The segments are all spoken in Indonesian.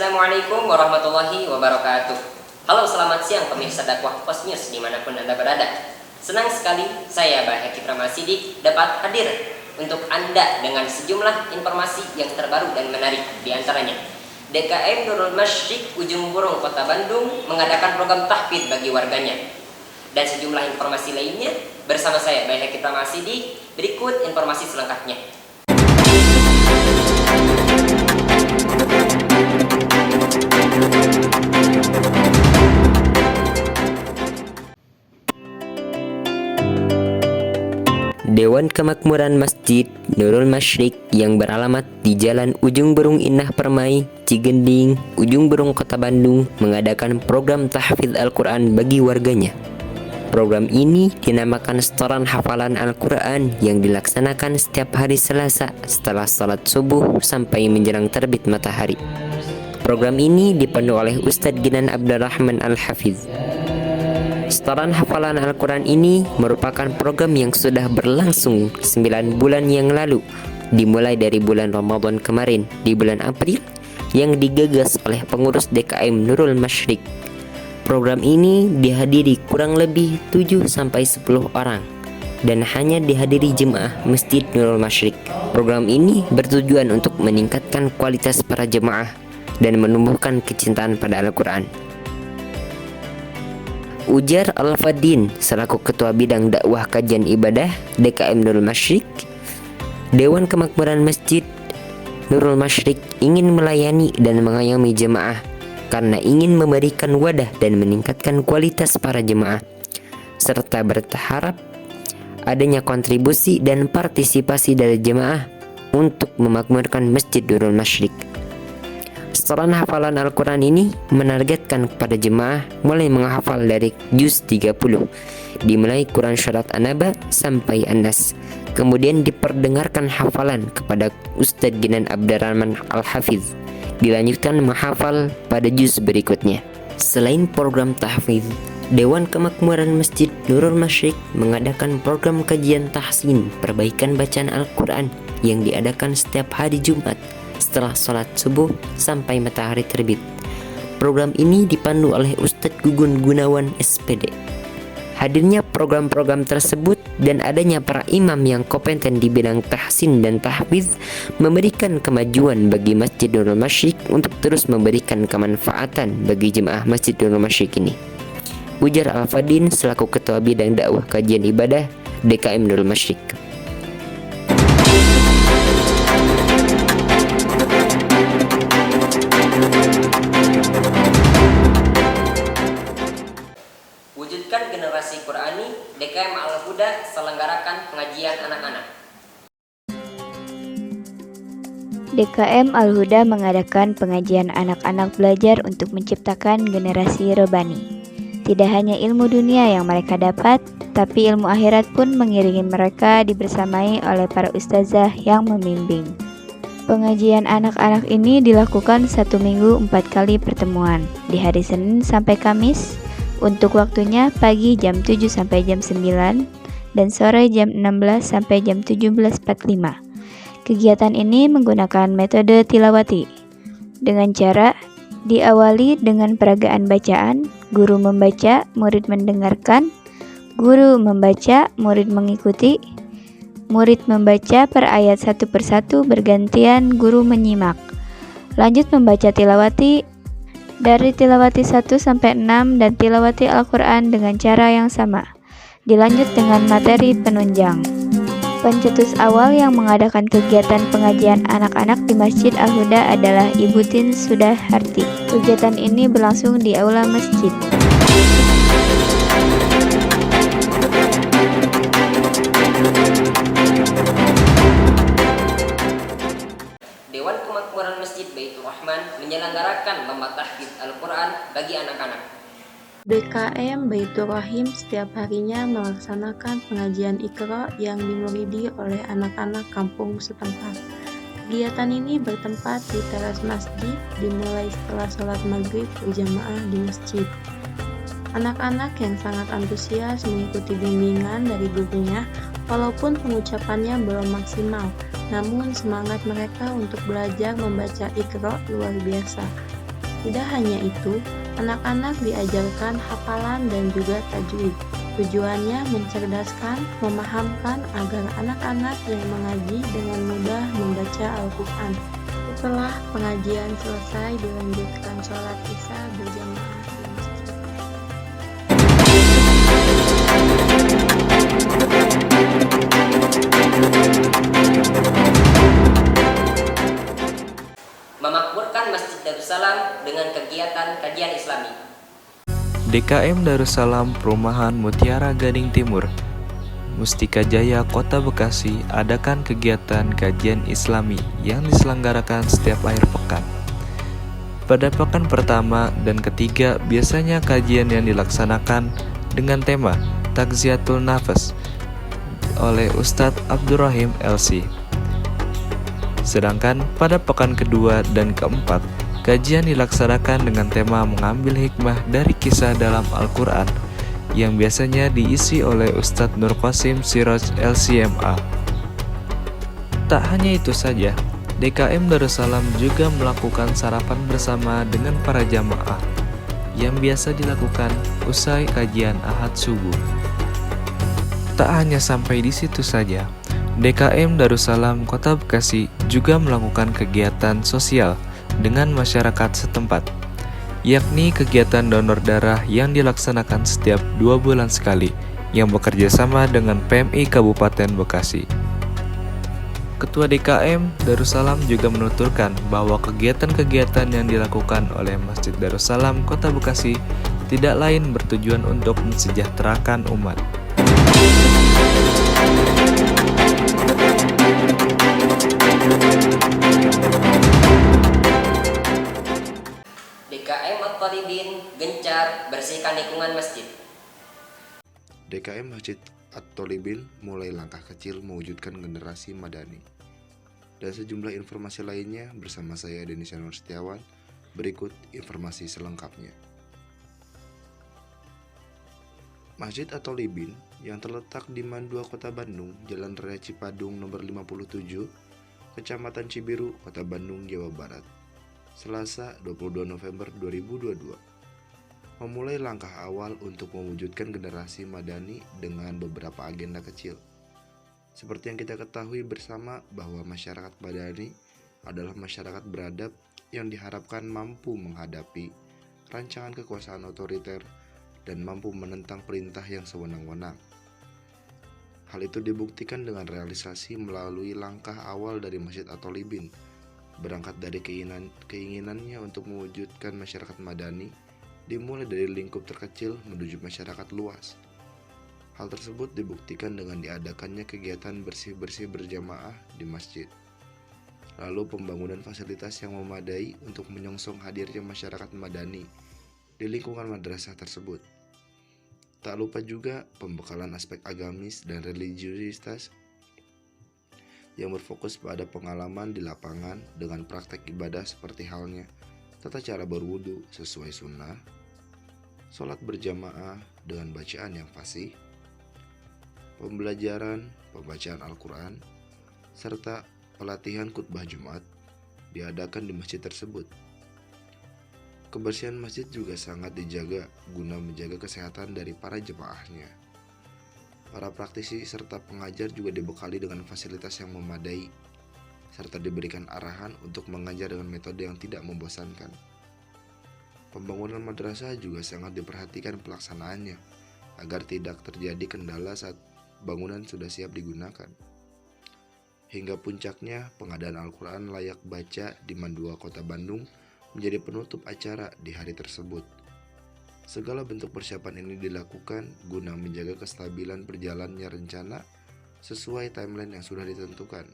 Assalamualaikum warahmatullahi wabarakatuh. Halo, selamat siang pemirsa dakwah Pos News dimanapun Anda berada. Senang sekali saya Bahagia Rama Sidik dapat hadir untuk Anda dengan sejumlah informasi yang terbaru dan menarik. Di antaranya, DKM Nurul Masyrik Ujung Berung Kota Bandung mengadakan program tahfidz bagi warganya. Dan sejumlah informasi lainnya bersama saya Bahagia Rama Sidik. Berikut informasi selengkapnya. Dewan Kemakmuran Masjid Nurul Masyrik yang beralamat di Jalan Ujung Berung Indah Permai, Cigending, Ujung Berung Kota Bandung mengadakan program tahfidz Al-Quran bagi warganya. Program ini dinamakan Setoran Hafalan Al-Quran yang dilaksanakan setiap hari Selasa setelah salat subuh sampai menjelang terbit matahari. Program ini dipandu oleh Ustadz Ginan Abdurrahman Al-Hafiz. Setoran hafalan Al-Quran ini merupakan program yang sudah berlangsung 9 bulan yang lalu, dimulai dari bulan Ramadan kemarin di bulan April, yang digagas oleh pengurus DKM Nurul Masyrik. Program ini dihadiri kurang lebih 7-10 orang dan hanya dihadiri jemaah Masjid Nurul Masyrik. Program ini bertujuan untuk meningkatkan kualitas para jemaah dan menumbuhkan kecintaan pada Al-Quran. Ujar Al-Fadin selaku Ketua Bidang Dakwah Kajian Ibadah DKM Nurul Masyrik, Dewan Kemakmuran Masjid Nurul Masyrik ingin melayani dan mengayomi jemaah karena ingin memberikan wadah dan meningkatkan kualitas para jemaah, serta berharap adanya kontribusi dan partisipasi dari jemaah untuk memakmurkan Masjid Nurul Masyrik. Setoran hafalan Al-Quran ini menargetkan kepada jemaah mulai menghafal dari juz 30, dimulai Quran Syarat An-Naba sampai An-Nas. Kemudian diperdengarkan hafalan kepada Ustadz Ginan Abdurrahman Al-Hafiz, dilanjutkan menghafal pada juz berikutnya. Selain program tahfidz, Dewan Kemakmuran Masjid Nurul Masyrik mengadakan program kajian tahsin perbaikan bacaan Al-Quran yang diadakan setiap hari Jumat setelah sholat subuh sampai matahari terbit. Program ini dipandu oleh Ustadz Gugun Gunawan SPD. Hadirnya program-program tersebut dan adanya para imam yang kompeten di bidang tahsin dan tahfidz memberikan kemajuan bagi Masjid Nurul Masyrik untuk terus memberikan kemanfaatan bagi jemaah Masjid Nurul Masyrik ini. Ujar Al-Fadin selaku Ketua Bidang Dakwah Kajian Ibadah DKM Nurul Masyrik. Wujudkan generasi Qurani, DKM Al-Huda selenggarakan pengajian anak-anak. DKM Al-Huda mengadakan pengajian anak-anak belajar untuk menciptakan generasi robani. Tidak hanya ilmu dunia yang mereka dapat, tapi ilmu akhirat pun mengiringi mereka dibersamai oleh para ustazah yang membimbing. Pengajian anak-anak ini dilakukan 1 minggu 4 kali pertemuan, di hari Senin sampai Kamis. Untuk waktunya pagi jam 7 sampai jam 9 dan sore jam 16 sampai jam 17.45. Kegiatan ini menggunakan metode tilawati dengan cara diawali dengan peragaan bacaan, guru membaca, murid mendengarkan, guru membaca, murid mengikuti, murid membaca per ayat satu persatu bergantian guru menyimak. Lanjut membaca tilawati dari tilawati 1 sampai 6 dan tilawati Al-Quran dengan cara yang sama. Dilanjut dengan materi penunjang. Pencetus awal yang mengadakan kegiatan pengajian anak-anak di Masjid Al-Huda adalah Ibu Tin Sudaharti. Kegiatan ini berlangsung di aula masjid. Dewan Kemakmuran Masjid Baitur Rahman menyelenggarakan lomba tahfidz Al-Quran bagi anak-anak. DKM Baitur Rahim setiap harinya melaksanakan pengajian Iqra yang dimuridi oleh anak-anak kampung setempat. Kegiatan ini bertempat di teras masjid dimulai setelah sholat maghrib berjamaah di masjid. Anak-anak yang sangat antusias mengikuti bimbingan dari gurunya walaupun pengucapannya belum maksimal, namun semangat mereka untuk belajar membaca Iqra luar biasa. Tidak hanya itu, anak-anak diajarkan hafalan dan juga tajwid. Tujuannya mencerdaskan, memahamkan agar anak-anak yang mengaji dengan mudah membaca Al-Quran. Setelah pengajian selesai, dilanjutkan sholat Isya berjamaah di masjid. Memakmurkan Masjid Darussalam dengan kegiatan kajian Islami. DKM Darussalam Perumahan Mutiara Gading Timur, Mustika Jaya, Kota Bekasi adakan kegiatan kajian Islami yang diselenggarakan setiap akhir pekan. Pada pekan pertama dan ketiga biasanya kajian yang dilaksanakan dengan tema Takziatul Nafas oleh Ustadz Abdurrahim LC. Sedangkan pada pekan kedua dan keempat, kajian dilaksanakan dengan tema mengambil hikmah dari kisah dalam Al-Quran yang biasanya diisi oleh Ustadz Nur Qasim Siraj LCMA. Tak hanya itu saja, DKM Darussalam juga melakukan sarapan bersama dengan para jamaah yang biasa dilakukan usai kajian Ahad subuh. Tak hanya sampai di situ saja, DKM Darussalam Kota Bekasi juga melakukan kegiatan sosial dengan masyarakat setempat, yakni kegiatan donor darah yang dilaksanakan setiap 2 bulan sekali yang bekerja sama dengan PMI Kabupaten Bekasi. Ketua DKM Darussalam juga menuturkan bahwa kegiatan-kegiatan yang dilakukan oleh Masjid Darussalam Kota Bekasi tidak lain bertujuan untuk mensejahterakan umat. DKM At-Thalibin gencar bersihkan lingkungan masjid. DKM Masjid At-Thalibin mulai langkah kecil mewujudkan generasi madani. Dan sejumlah informasi lainnya bersama saya Denis Yanur Setiawan. Berikut informasi selengkapnya. Masjid At-Thalibin yang terletak di Mandua, Kota Bandung, Jalan Raya Cipadung nomor 57, Kecamatan Cibiru, Kota Bandung, Jawa Barat, Selasa 22 November 2022, memulai langkah awal untuk mewujudkan generasi madani dengan beberapa agenda kecil. Seperti yang kita ketahui bersama bahwa masyarakat madani adalah masyarakat beradab yang diharapkan mampu menghadapi rancangan kekuasaan otoriter dan mampu menentang perintah yang sewenang-wenang. Hal itu dibuktikan dengan realisasi melalui langkah awal dari Masjid At-Thalibin, berangkat dari keinginannya untuk mewujudkan masyarakat madani, dimulai dari lingkup terkecil menuju masyarakat luas. Hal tersebut dibuktikan dengan diadakannya kegiatan bersih-bersih berjamaah di masjid. Lalu pembangunan fasilitas yang memadai untuk menyongsong hadirnya masyarakat madani di lingkungan madrasah tersebut. Tak lupa juga pembekalan aspek agamis dan religiusitas yang berfokus pada pengalaman di lapangan dengan praktek ibadah seperti halnya tata cara berwudu sesuai sunnah, sholat berjamaah dengan bacaan yang fasih, pembelajaran pembacaan Al-Quran, serta pelatihan khutbah Jumat diadakan di masjid tersebut. Kebersihan masjid juga sangat dijaga guna menjaga kesehatan dari para jemaahnya. Para praktisi serta pengajar juga dibekali dengan fasilitas yang memadai, serta diberikan arahan untuk mengajar dengan metode yang tidak membosankan. Pembangunan madrasah juga sangat diperhatikan pelaksanaannya, agar tidak terjadi kendala saat bangunan sudah siap digunakan. Hingga puncaknya, pengadaan Al-Quran layak baca di Mandua, Kota Bandung menjadi penutup acara di hari tersebut. Segala bentuk persiapan ini dilakukan guna menjaga kestabilan berjalannya rencana sesuai timeline yang sudah ditentukan.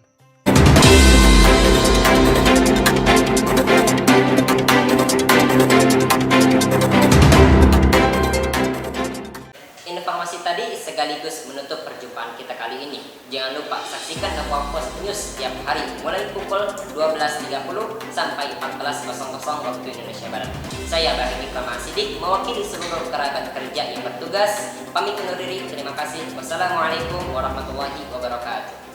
Informasi tadi sekaligus menutup perjumpaan kita kali ini. Jangan lupa saksikan Aqua Post News setiap hari mulai pukul 12.30 sampai 14.00 waktu Indonesia Barat. Saya Bahril Ikram Sidik mewakili seluruh kerabat kerja yang bertugas. Pamit undur diri. Terima kasih. Wassalamualaikum warahmatullahi wabarakatuh.